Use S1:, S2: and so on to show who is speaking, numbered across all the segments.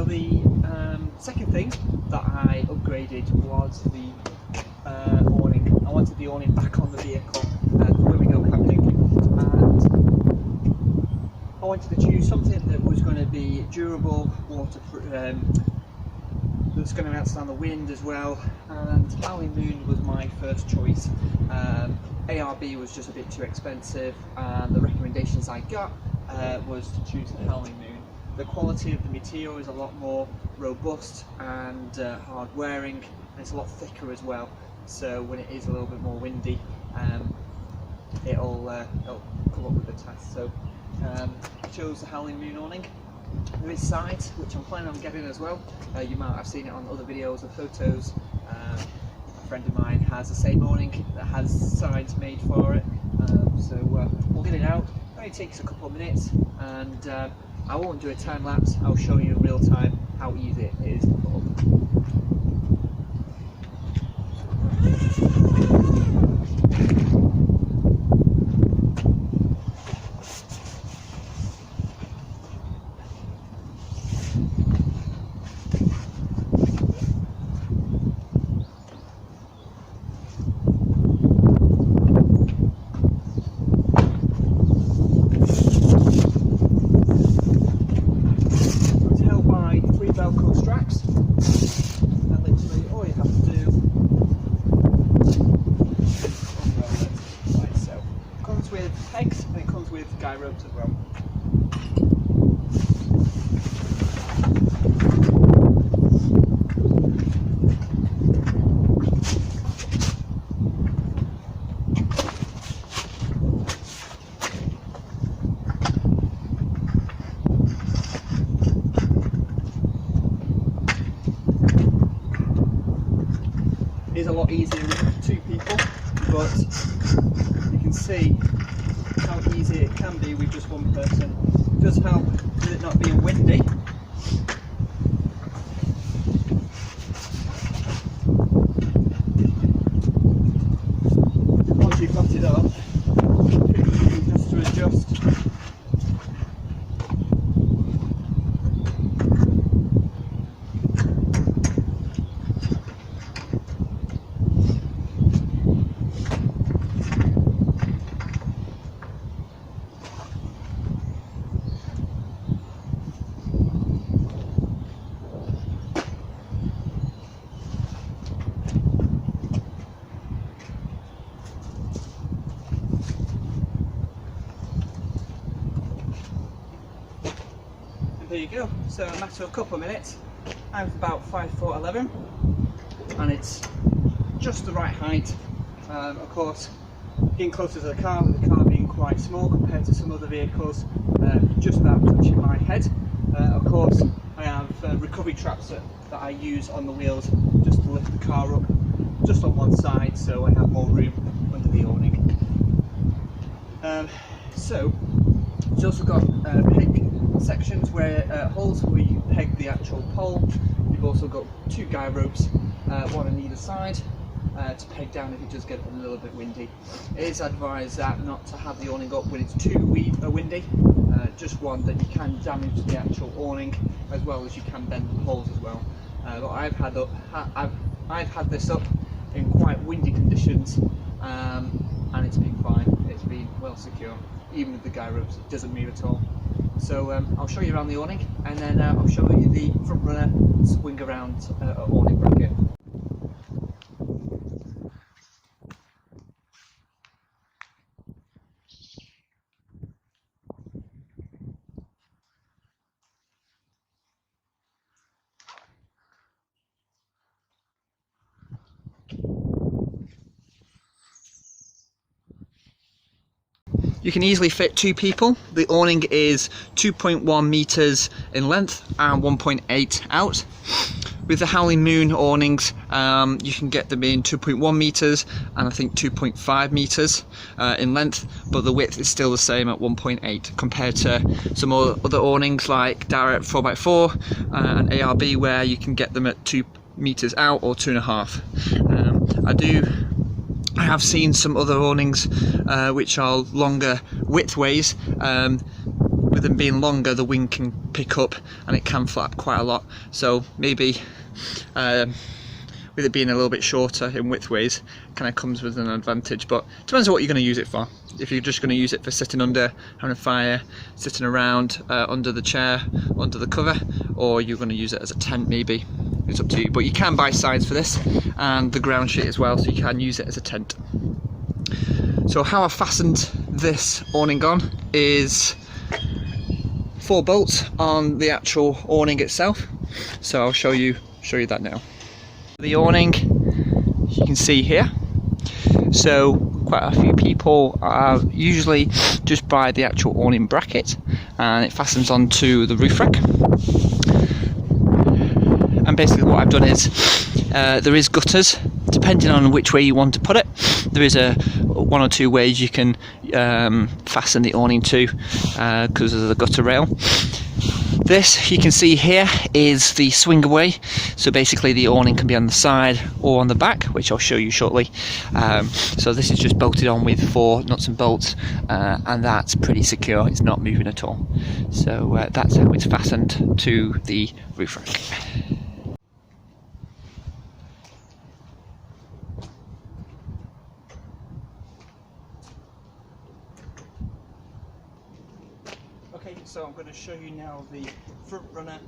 S1: the second thing that I upgraded was the awning. I wanted the awning back on the vehicle when we go camping, and I wanted to choose something that was going to be durable, waterproof, that's going to outstand the wind as well, and Howling Moon was my first choice. ARB was just a bit too expensive, and the recommendations I got was to choose the Howling Moon. The quality of the material is a lot more robust and hard wearing, and it's a lot thicker as well, so when it is a little bit more windy, it'll come up with the test. So I chose the Howling Moon awning. There is sides, which I'm planning on getting as well. You might have seen it on other videos or photos. A friend of mine has the same awning that has sides made for it, so we'll get it out. It only takes a couple of minutes, and I won't do a time lapse. I'll show you in real time how easy it is to put up. Pegs, and it comes with guy ropes as well. It is a lot easier with two people, but you can see how easy it can be with just one person. It does help with it not being windy. Once you've got it up, just to adjust. There you go. So in a matter of a couple of minutes, I'm about 5'11", and it's just the right height. Of course, getting closer to the car being quite small compared to some other vehicles, just about touching my head. Of course, I have recovery traps that I use on the wheels just to lift the car up, just on one side, so I have more room under the awning. So it's also got peg sections where holes where you peg the actual pole. You've also got two guy ropes, one on either side, to peg down if it does get a little bit windy. It is advised that not to have the awning up when it's too windy, just one that you can damage the actual awning as well as you can bend the poles as well. But I've had this up in quite windy conditions, and it's been fine. It's been well secure. Even with the guy ropes, it doesn't move at all. So I'll show you around the awning, and then I'll show you the front runner swing around awning bracket. You can easily fit two people. The awning is 2.1 meters in length and 1.8 out. With the Howling Moon awnings, you can get them in 2.1 meters and I think 2.5 meters in length, but the width is still the same at 1.8 compared to some other awnings like Direct 4x4 and ARB, where you can get them at 2 meters out or 2.5. I have seen some other awnings which are longer width ways with with them being longer, the wing can pick up and it can flap quite a lot. So maybe with it being a little bit shorter in width ways, kind of comes with an advantage. But it depends on what you're going to use it for. If you're just going to use it for sitting under, having a fire, sitting around under the chair, under the cover, or you're going to use it as a tent maybe, it's up to you. But you can buy sides for this and the ground sheet as well, so you can use it as a tent. So how I fastened this awning on is 4 bolts on the actual awning itself. So I'll show you that now. The awning, you can see here. So quite a few people usually just buy the actual awning bracket and it fastens onto the roof rack. And basically what I've done is there is gutters, depending on which way you want to put it. There is one or two ways you can fasten the awning to because of the gutter rail. This you can see here is the swing away, so basically the awning can be on the side or on the back, which I'll show you shortly. So this is just bolted on with 4 nuts and bolts, and that's pretty secure, it's not moving at all. So that's how it's fastened to the roof rack. Okay, so I'm going to show you now the front runner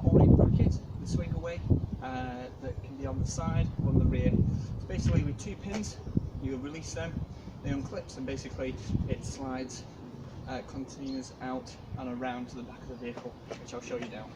S1: awning bracket, the swing away that can be on the side or on the rear. So basically with 2 pins, you release them, they unclips, and basically it slides containers out and around to the back of the vehicle, which I'll show you now.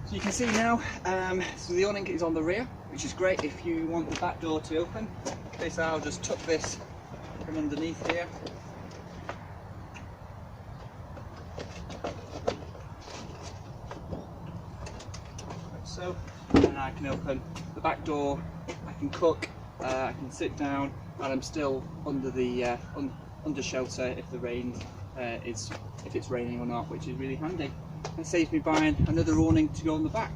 S1: So you can see now, so the awning is on the rear, which is great if you want the back door to open. Okay, so I'll just tuck this from underneath here. Like so, and I can open the back door, I can cook, I can sit down, and I'm still under the under shelter if the rain if it's raining or not, which is really handy. It saves me buying another awning to go on the back.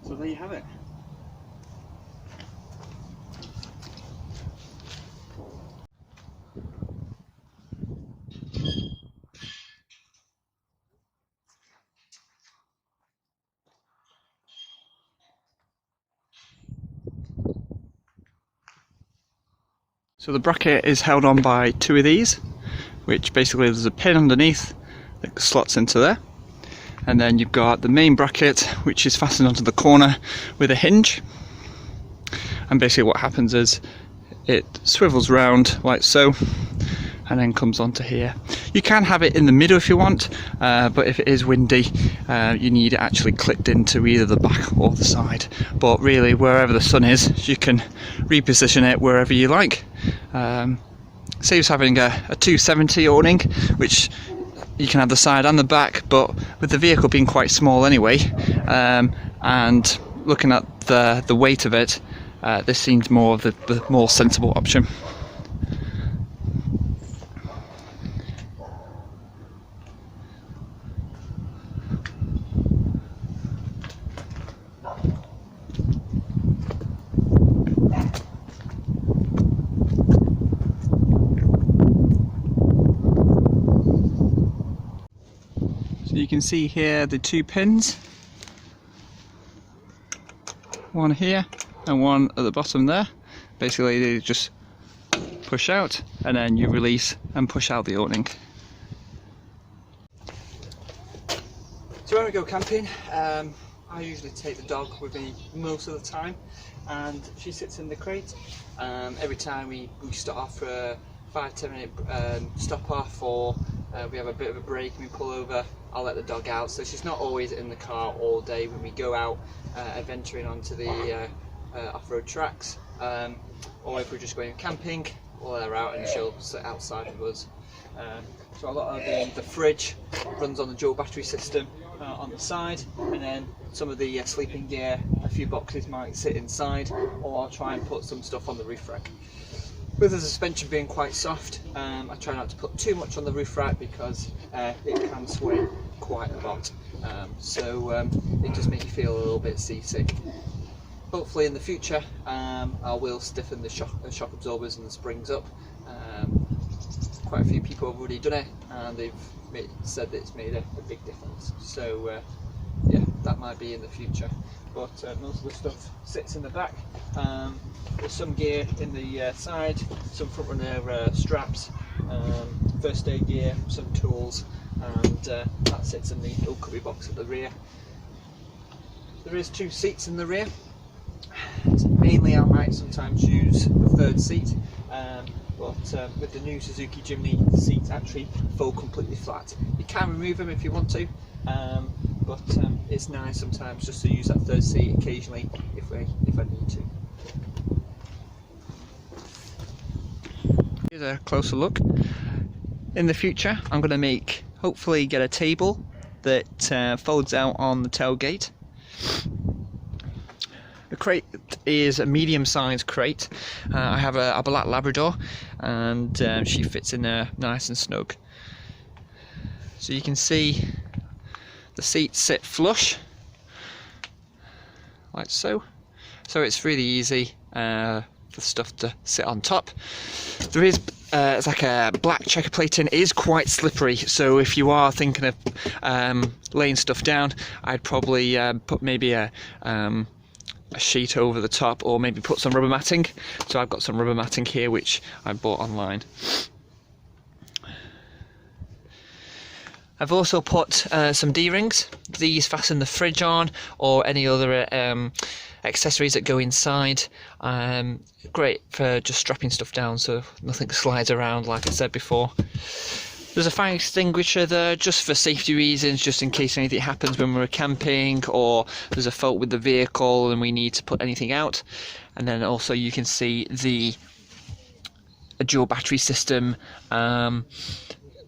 S1: So there you have it. So the bracket is held on by 2 of these, which basically there's a pin underneath that slots into there, and then you've got the main bracket which is fastened onto the corner with a hinge, and basically what happens is it swivels round like so and then comes onto here. You can have it in the middle if you want, but if it is windy you need it actually clipped into either the back or the side, but really wherever the sun is you can reposition it wherever you like. Saves having a 270 awning, which you can have the side and the back, but with the vehicle being quite small anyway, and looking at the weight of it, this seems more of the more sensible option. You can see here the 2 pins, one here and one at the bottom there. Basically they just push out and then you release and push out the awning. So when we go camping, I usually take the dog with me most of the time, and she sits in the crate. Every time we stop off for a 5-10 minute stop off, or we have a bit of a break and we pull over, I'll let the dog out, so she's not always in the car all day when we go out adventuring onto the off-road tracks, or if we're just going camping, we'll let her out and she'll sit outside with us. So a lot of the fridge runs on the dual battery system on the side, and then some of the sleeping gear, a few boxes might sit inside, or I'll try and put some stuff on the roof rack. With the suspension being quite soft, I try not to put too much on the roof rack because it can sway quite a lot. It just makes you feel a little bit seasick. Hopefully in the future I will stiffen the shock absorbers and the springs up. Quite a few people have already done it, and they've said that it's made a big difference. So yeah, that might be in the future, but most of the stuff sits in the back. There's some gear in the side, some front runner straps, first aid gear, some tools, and that sits in the little cubby box at the rear. There is 2 seats in the rear. Mainly I might sometimes use the third seat, but with the new Suzuki Jimny, the seats actually fold completely flat. You can remove them if you want to, but it's nice sometimes just to use that third seat occasionally if I need to. Here's a closer look. In the future I'm going to hopefully get a table that folds out on the tailgate. The crate is a medium-sized crate. I have a black Labrador, and she fits in there nice and snug. So you can see the seats sit flush, like so. So it's really easy for stuff to sit on top. There is it's like a black checker plating. It is quite slippery, so if you are thinking of laying stuff down, I'd probably put maybe a sheet over the top, or maybe put some rubber matting. So I've got some rubber matting here which I bought online. I've also put some D-rings. These fasten the fridge on, or any other accessories that go inside. Great for just strapping stuff down so nothing slides around, like I said before. There's a fire extinguisher there just for safety reasons, just in case anything happens when we're camping, or there's a fault with the vehicle and we need to put anything out. And then also you can see the dual battery system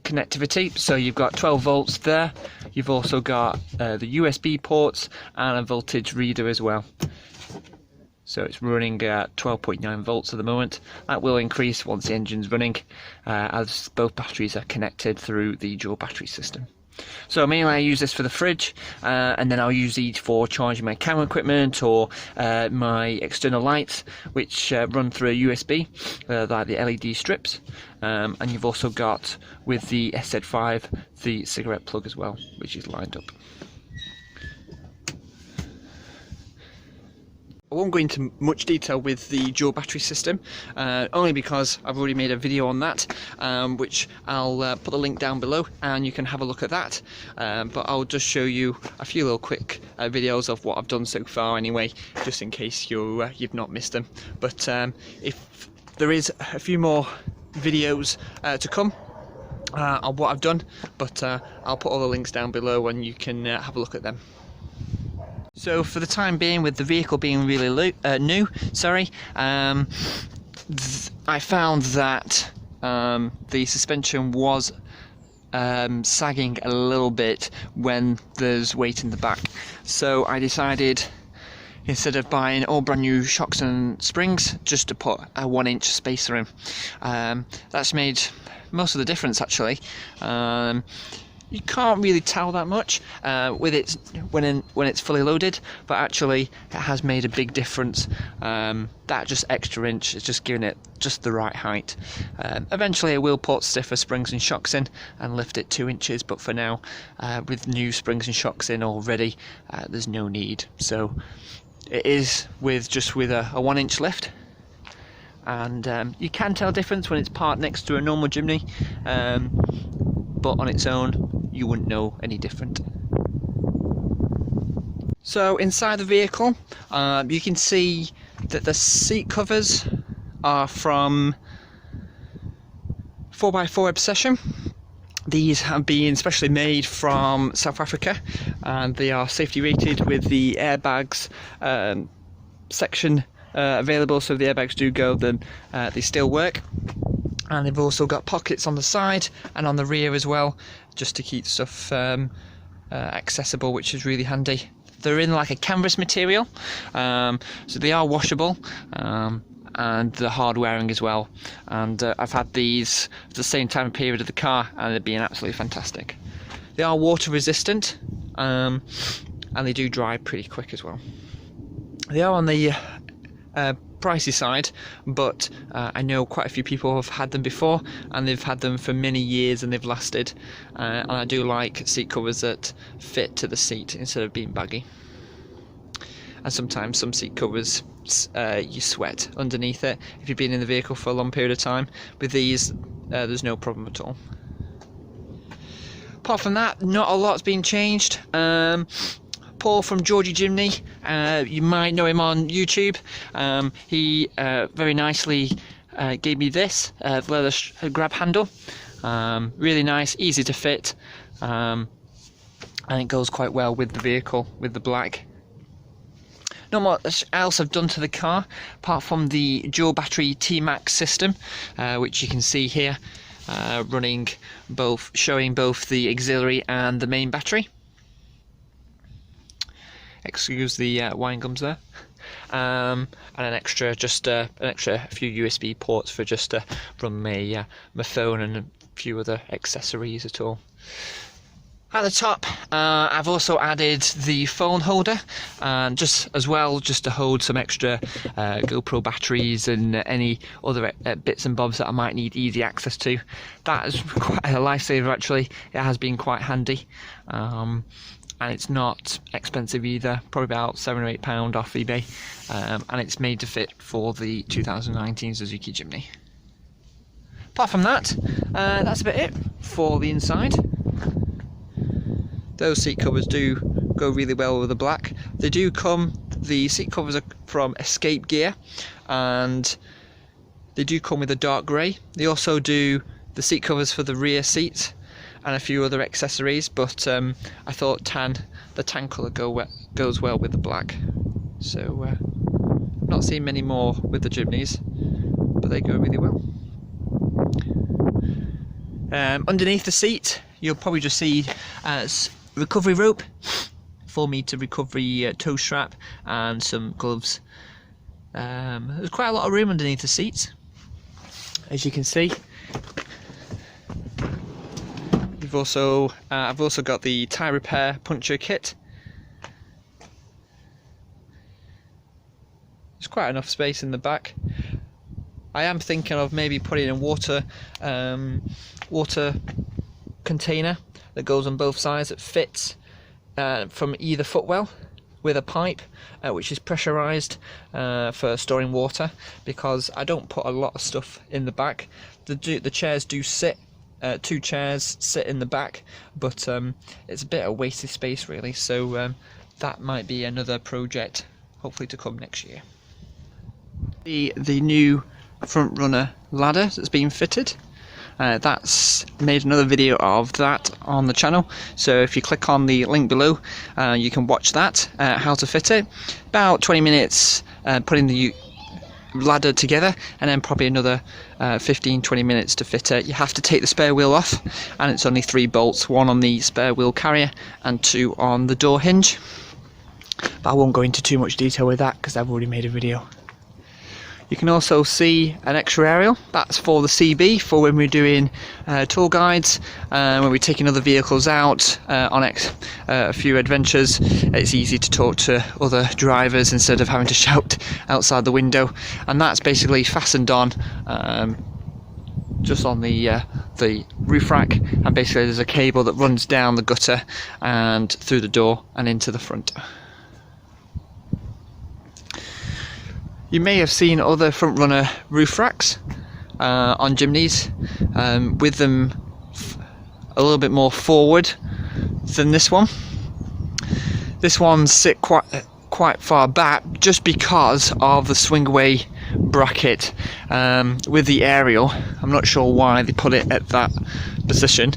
S1: connectivity. So you've got 12 volts there. You've also got the USB ports and a voltage reader as well. So it's running at 12.9 volts at the moment. That will increase once the engine's running, as both batteries are connected through the dual battery system. So mainly I use this for the fridge, and then I'll use these for charging my camera equipment or my external lights, which run through a USB, like the LED strips. And you've also got, with the SZ5, the cigarette plug as well, which is lined up. I won't go into much detail with the dual battery system, only because I've already made a video on that, which I'll put the link down below and you can have a look at that. But I'll just show you a few little quick videos of what I've done so far anyway, just in case you've not missed them. But if there is a few more videos to come on what I've done, but I'll put all the links down below and you can have a look at them. So for the time being, with the vehicle being really new, I found that the suspension was sagging a little bit when there's weight in the back. So I decided, instead of buying all brand new shocks and springs, just to put a 1-inch spacer in. That's made most of the difference actually. You can't really tell that much with it when it's fully loaded, but actually it has made a big difference. That just extra inch is just giving it just the right height. Eventually I will put stiffer springs and shocks in and lift it 2 inches, but for now, with new springs and shocks in already, there's no need. So it is just with a 1-inch lift. And you can tell a difference when it's parked next to a normal Jimny, but on its own you wouldn't know any different. So inside the vehicle, you can see that the seat covers are from 4x4 Obsession. These have been specially made from South Africa, and they are safety rated with the airbags section available. So if the airbags do go, then they still work. and they've also got pockets on the side and on the rear as well, just to keep stuff accessible, which is really handy. They're in like a canvas material, so they are washable, and they're hard wearing as well. And I've had these at the same time period of the car, and they've been absolutely fantastic. They are water resistant, and they do dry pretty quick as well. They are on the pricey side, but I know quite a few people have had them before, and they've had them for many years and they've lasted, and I do like seat covers that fit to the seat instead of being baggy. And sometimes some seat covers you sweat underneath it if you've been in the vehicle for a long period of time. With these there's no problem at all. Apart from that, not a lot's been changed. Paul from Georgie Jimny, you might know him on YouTube. He very nicely gave me this leather grab handle. Really nice, easy to fit, and it goes quite well with the vehicle, with the black. Not much else I've done to the car, apart from the dual battery T-Max system, which you can see here, running both, showing both the auxiliary and the main battery. Excuse the wine gums there, and an extra, a few USB ports for just to run my phone and a few other accessories at all. At the top, I've also added the phone holder, and just to hold some extra GoPro batteries and any other bits and bobs that I might need easy access to. That is quite a lifesaver actually. It has been quite handy. And it's not expensive either, probably about £7 or £8 off eBay, and it's made to fit for the 2019 Suzuki Jimny. Apart from that, that's about it for the inside. Those seat covers do go really well with the black. They do come, the seat covers are from Escape Gear, and they do come with a dark grey. They also do the seat covers for the rear seats and a few other accessories, but I thought the tan colour goes well with the black. So I've not seen many more with the Jimnys, but they go really well. Underneath the seat, you'll probably just see recovery rope, 4-metre recovery tow strap, and some gloves. There's quite a lot of room underneath the seats, as you can see. I've also got the tyre repair puncture kit. There's quite enough space in the back. I am thinking of maybe putting a water container that goes on both sides, that fits from either footwell, with a pipe which is pressurised for storing water, because I don't put a lot of stuff in the back. The chairs do sit. 2 chairs sit in the back, but it's a bit of wasted space really, so that might be another project hopefully to come next year. The new front runner ladder that's been fitted, that's made another video of that on the channel, so if you click on the link below you can watch that, how to fit it. About 20 minutes putting the ladder together, and then probably another 15-20 minutes to fit it. You have to take the spare wheel off, and it's only 3 bolts, 1 on the spare wheel carrier and 2 on the door hinge, but I won't go into too much detail with that because I've already made a video. You can also see an extra aerial, that's for the CB, for when we're doing tour guides, when we're taking other vehicles out on a few adventures. It's easy to talk to other drivers instead of having to shout outside the window, and that's basically fastened on just on the roof rack, and basically there's a cable that runs down the gutter and through the door and into the front. You may have seen other front runner roof racks on Jimnys, with them a little bit more forward than this one. This one sit quite far back just because of the swing away bracket with the aerial. I'm not sure why they put it at that position.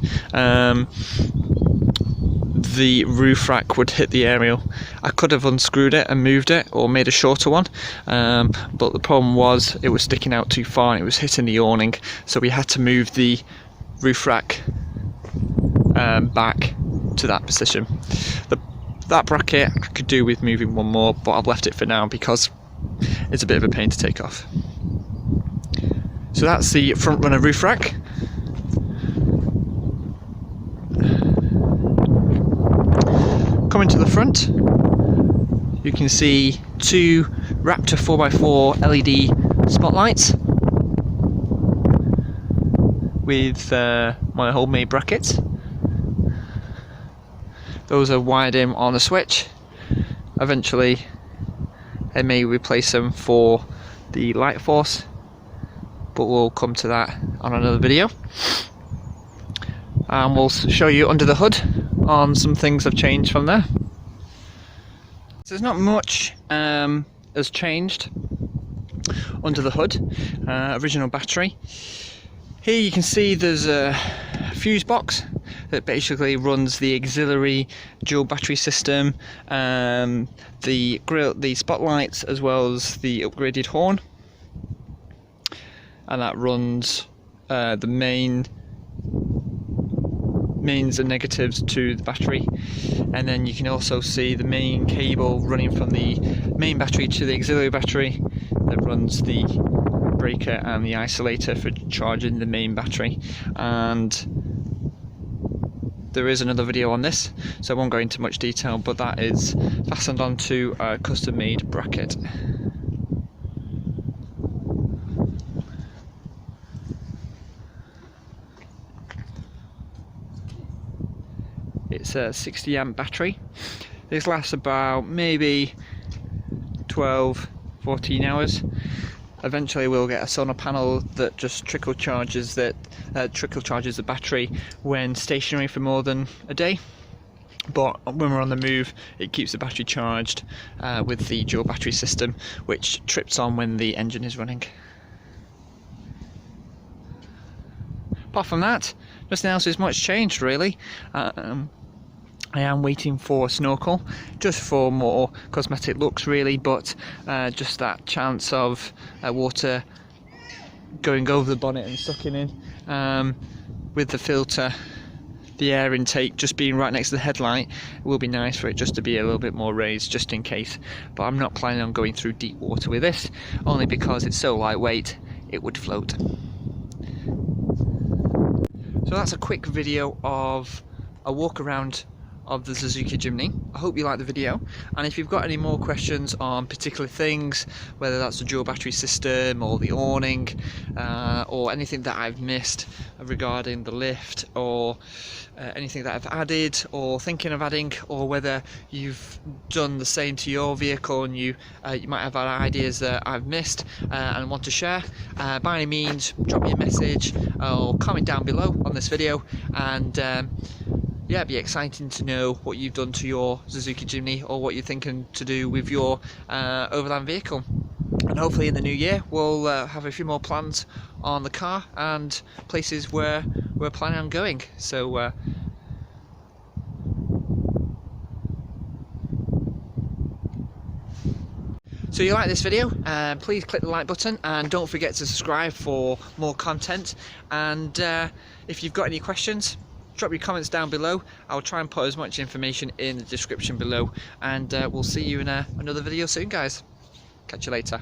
S1: the roof rack would hit the aerial. I could have unscrewed it and moved it or made a shorter one, but the problem was it was sticking out too far and it was hitting the awning, so we had to move the roof rack back to that position. That bracket I could do with moving one more, but I've left it for now because it's a bit of a pain to take off. So that's the front runner roof rack. Coming to the front, you can see two Raptor 4x4 LED spotlights with my homemade brackets. Those are wired in on a switch. Eventually I may replace them for the light force, but we'll come to that on another video. And we'll show you under the hood on some things have changed from there. So there's not much has changed under the hood. Original battery. Here you can see there's a fuse box that basically runs the auxiliary dual battery system, the grill, the spotlights, as well as the upgraded horn, and that runs the mains and negatives to the battery. And then you can also see the main cable running from the main battery to the auxiliary battery that runs the breaker and the isolator for charging the main battery. And there is another video on this, so I won't go into much detail, but that is fastened onto a custom made bracket. It's a 60 amp battery. This lasts about maybe 12-14 hours. Eventually we'll get a solar panel that just trickle charges the battery when stationary for more than a day. But when we're on the move, it keeps the battery charged with the dual battery system, which trips on when the engine is running. Apart from that, nothing else is much changed really. I am waiting for a snorkel, just for more cosmetic looks really, but just that chance of water going over the bonnet and sucking in. With the filter, the air intake just being right next to the headlight, it will be nice for it just to be a little bit more raised just in case. But I'm not planning on going through deep water with this, only because it's so lightweight it would float. So that's a quick video of a walk around of the Suzuki Jimny. I hope you liked the video, and if you've got any more questions on particular things, whether that's the dual battery system or the awning, or anything that I've missed regarding the lift, or anything that I've added or thinking of adding, or whether you've done the same to your vehicle and you might have had ideas that I've missed and want to share, by any means drop me a message or comment down below on this video, and yeah, it'd be exciting to know what you've done to your Suzuki Jimny or what you're thinking to do with your overland vehicle. And hopefully in the new year we'll have a few more plans on the car and places where we're planning on going. So so you like this video, please click the like button and don't forget to subscribe for more content. And if you've got any questions, drop your comments down below. I'll try and put as much information in the description below, and we'll see you in another video soon, guys. Catch you later.